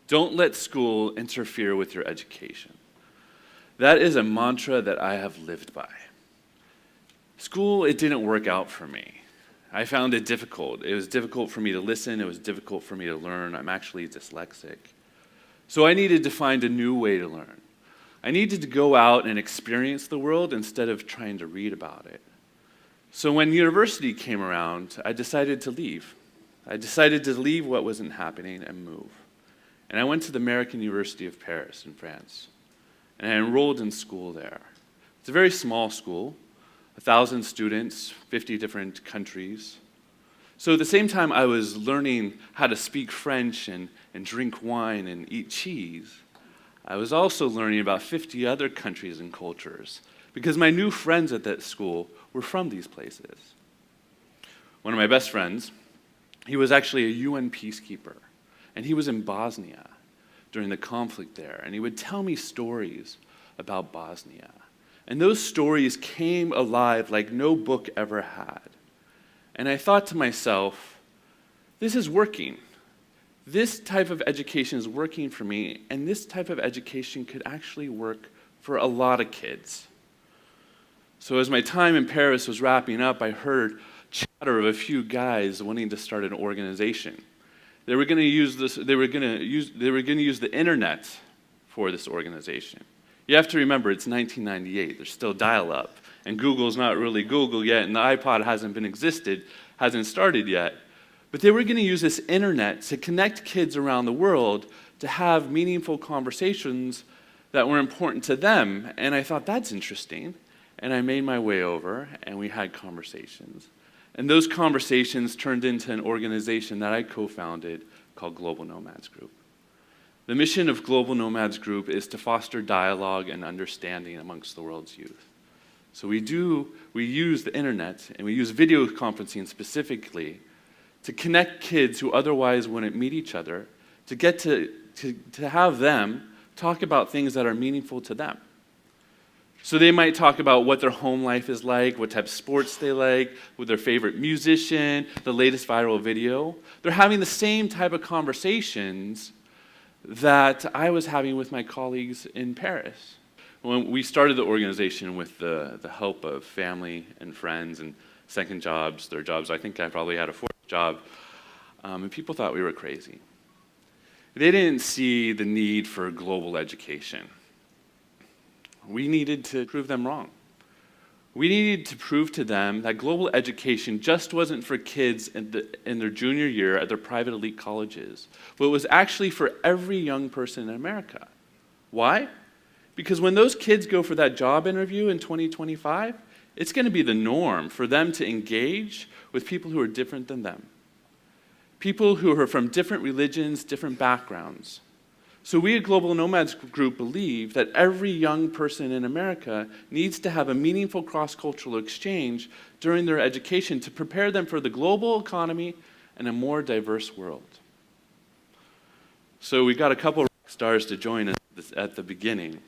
Don't let school interfere with your education. That is a mantra that I have lived by. School, it didn't work out for me. I found it difficult. It was difficult for me to listen. It was difficult for me to learn. I'm actually dyslexic. So I needed to find a new way to learn. I needed to go out and experience the world instead of trying to read about it. So when university came around, I decided to leave. I decided to leave what wasn't happening and move. And I went to the American University of Paris in France. And I enrolled in school there. It's a very small school, 1,000 students, 50 different countries. So at the same time I was learning how to speak French and drink wine and eat cheese, I was also learning about 50 other countries and cultures because my new friends at that school were from these places. One of my best friends, he was actually a UN peacekeeper, and he was in Bosnia during the conflict there, and he would tell me stories about Bosnia. And those stories came alive like no book ever had. And I thought to myself, this is working. This type of education is working for me, and this type of education could actually work for a lot of kids. So as my time in Paris was wrapping up, I heard chatter of a few guys wanting to start an organization. They were going to use the internet for this organization. You have to remember, it's 1998. There's still dial-up, and Google's not really Google yet, and the iPod hasn't started yet. But they were going to use this internet to connect kids around the world to have meaningful conversations that were important to them. And I thought, that's interesting. And I made my way over, and we had conversations. And those conversations turned into an organization that I co-founded called Global Nomads Group. The mission of Global Nomads Group is to foster dialogue and understanding amongst the world's youth. So we use the internet, and we use video conferencing specifically to connect kids who otherwise wouldn't meet each other, to get to have them talk about things that are meaningful to them. So they might talk about what their home life is like, what type of sports they like, with their favorite musician, the latest viral video. They're having the same type of conversations that I was having with my colleagues in Paris. When we started the organization with the help of family and friends and second jobs, third jobs, I think I probably had a fourth job, and people thought we were crazy. They didn't see the need for global education. We needed to prove them wrong. We needed to prove to them that global education just wasn't for kids in their junior year at their private elite colleges, but it was actually for every young person in America. Why? Because when those kids go for that job interview in 2025, it's going to be the norm for them to engage with people who are different than them. People who are from different religions, different backgrounds. So we at Global Nomads Group believe that every young person in America needs to have a meaningful cross-cultural exchange during their education to prepare them for the global economy and a more diverse world. So we got a couple of rock stars to join us at the beginning,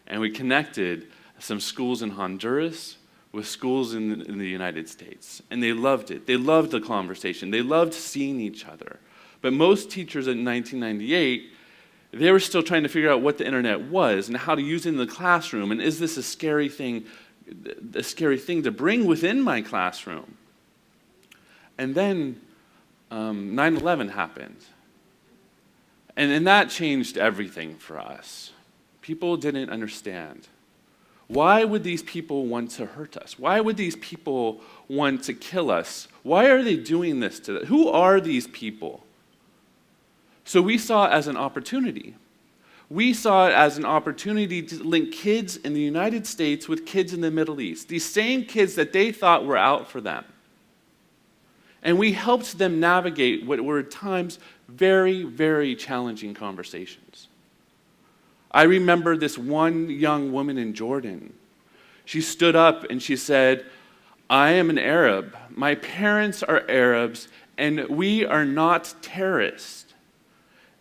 and we connected some schools in Honduras with schools in the United States, and they loved it. They loved the conversation. They loved seeing each other. But most teachers in 1998, they were still trying to figure out what the internet was and how to use it in the classroom, and is this a scary thing to bring within my classroom? And then 9/11 happened, and that changed everything for us. People didn't understand. Why would these people want to hurt us? Why would these people want to kill us? Why are they doing this to us? Who are these people? So we saw it as an opportunity. We saw it as an opportunity to link kids in the United States with kids in the Middle East, these same kids that they thought were out for them. And we helped them navigate what were at times very, very challenging conversations. I remember this one young woman in Jordan. She stood up and she said, "I am an Arab. My parents are Arabs, and we are not terrorists."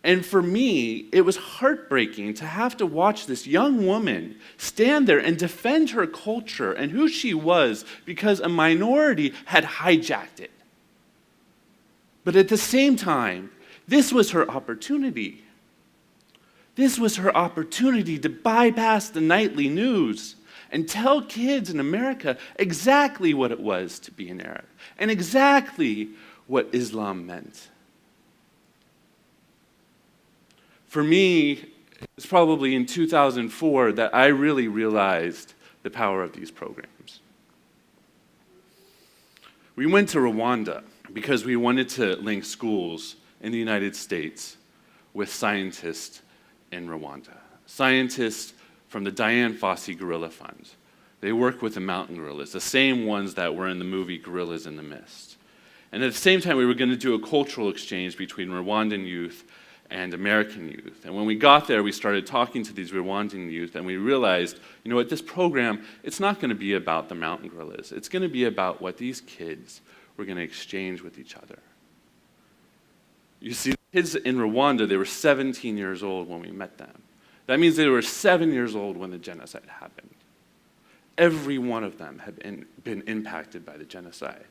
And for me, it was heartbreaking to have to watch this young woman stand there and defend her culture and who she was because a minority had hijacked it. But at the same time, this was her opportunity. This was her opportunity to bypass the nightly news and tell kids in America exactly what it was to be an Arab and exactly what Islam meant. For me, it was probably in 2004 that I really realized the power of these programs. We went to Rwanda because we wanted to link schools in the United States with scientists in Rwanda. Scientists from the Dian Fossey Gorilla Fund. They work with the mountain gorillas, the same ones that were in the movie Gorillas in the Mist. And at the same time, we were going to do a cultural exchange between Rwandan youth and American youth. And when we got there, we started talking to these Rwandan youth, and we realized, you know what, this program, it's not going to be about the mountain gorillas. It's going to be about what these kids were going to exchange with each other. You see, the kids in Rwanda, they were 17 years old when we met them. That means they were 7 years old when the genocide happened. Every one of them had been impacted by the genocide.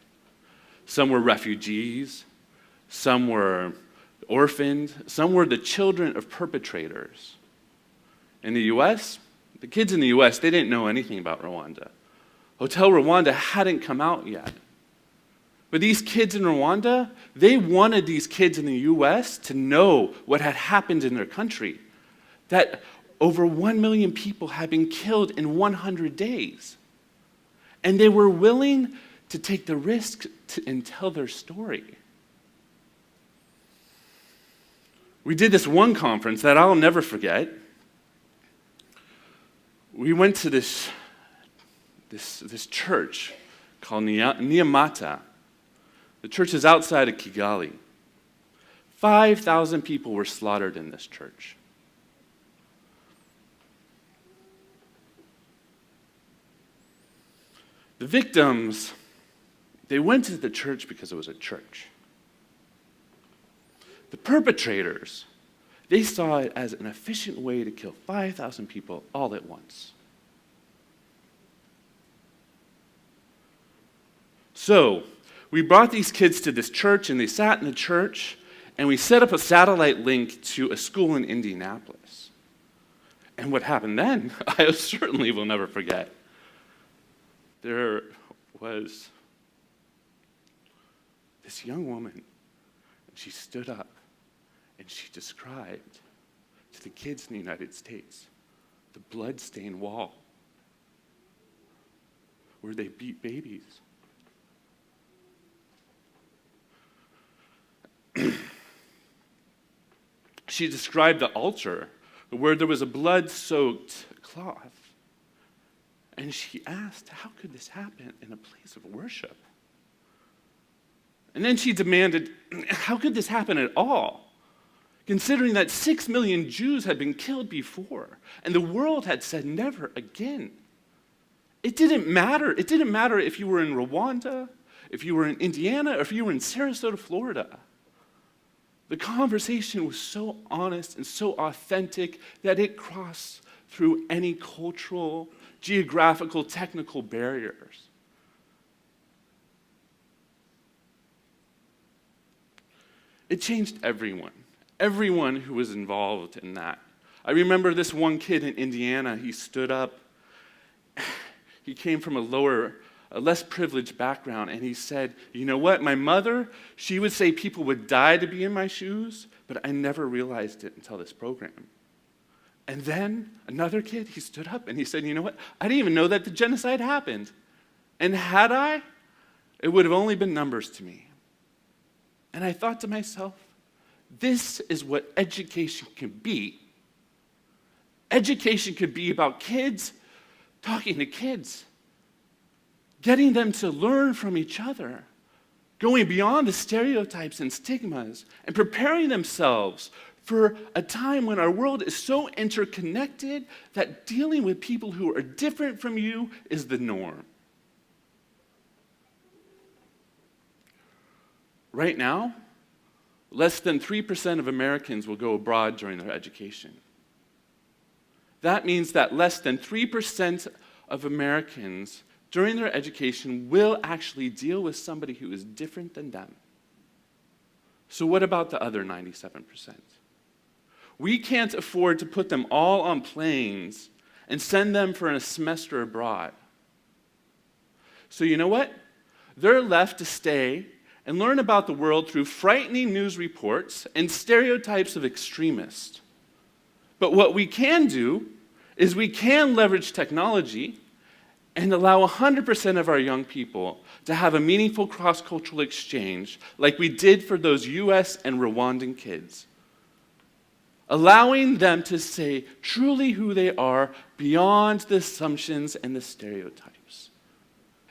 Some were refugees, some were orphaned, some were the children of perpetrators. In the US, the kids in the US, they didn't know anything about Rwanda. Hotel Rwanda hadn't come out yet. But these kids in Rwanda, they wanted these kids in the US to know what had happened in their country, that over 1 million people had been killed in 100 days. And they were willing to take the risk and tell their story. We did this one conference that I'll never forget. We went to this church called Nyamata. The church is outside of Kigali. 5,000 people were slaughtered in this church. The victims, they went to the church because it was a church. The perpetrators, they saw it as an efficient way to kill 5,000 people all at once. So, we brought these kids to this church, and they sat in the church, and we set up a satellite link to a school in Indianapolis. And what happened then, I certainly will never forget. There was this young woman, and she stood up, and she described to the kids in the United States the blood-stained wall where they beat babies. She described the altar where there was a blood-soaked cloth. And she asked, how could this happen in a place of worship? And then she demanded, how could this happen at all? Considering that 6 million Jews had been killed before, and the world had said never again. It didn't matter. It didn't matter if you were in Rwanda, if you were in Indiana, or if you were in Sarasota, Florida. The conversation was so honest and so authentic that it crossed through any cultural, geographical, technical barriers. It changed everyone who was involved in that. I remember this one kid in Indiana, he stood up. He came from a less privileged background, and he said, you know what, my mother, she would say people would die to be in my shoes, but I never realized it until this program. And then another kid, he stood up and he said, you know what, I didn't even know that the genocide happened. And had I, it would have only been numbers to me. And I thought to myself, this is what education can be. Education could be about kids talking to kids, getting them to learn from each other, going beyond the stereotypes and stigmas, and preparing themselves for a time when our world is so interconnected that dealing with people who are different from you is the norm. Right now, less than 3% of Americans will go abroad during their education. That means that less than 3% of Americans during their education will actually deal with somebody who is different than them. So what about the other 97%? We can't afford to put them all on planes and send them for a semester abroad. So you know what? They're left to stay and learn about the world through frightening news reports and stereotypes of extremists. But what we can do is we can leverage technology and allow 100% of our young people to have a meaningful cross-cultural exchange like we did for those US and Rwandan kids. Allowing them to say truly who they are beyond the assumptions and the stereotypes.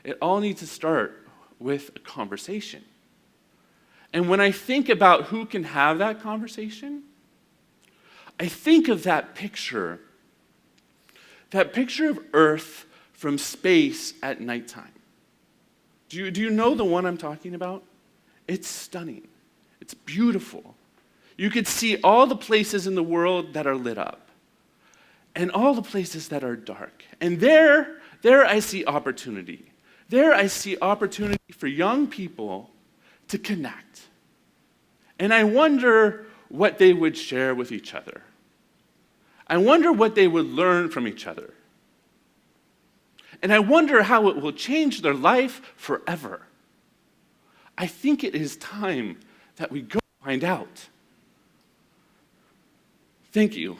It all needs to start with a conversation. And when I think about who can have that conversation, I think of that picture of Earth from space at nighttime. Do you know the one I'm talking about? It's stunning. It's beautiful. You could see all the places in the world that are lit up and all the places that are dark. And there I see opportunity. There I see opportunity for young people to connect. And I wonder what they would share with each other. I wonder what they would learn from each other. And I wonder how it will change their life forever. I think it is time that we go find out. Thank you.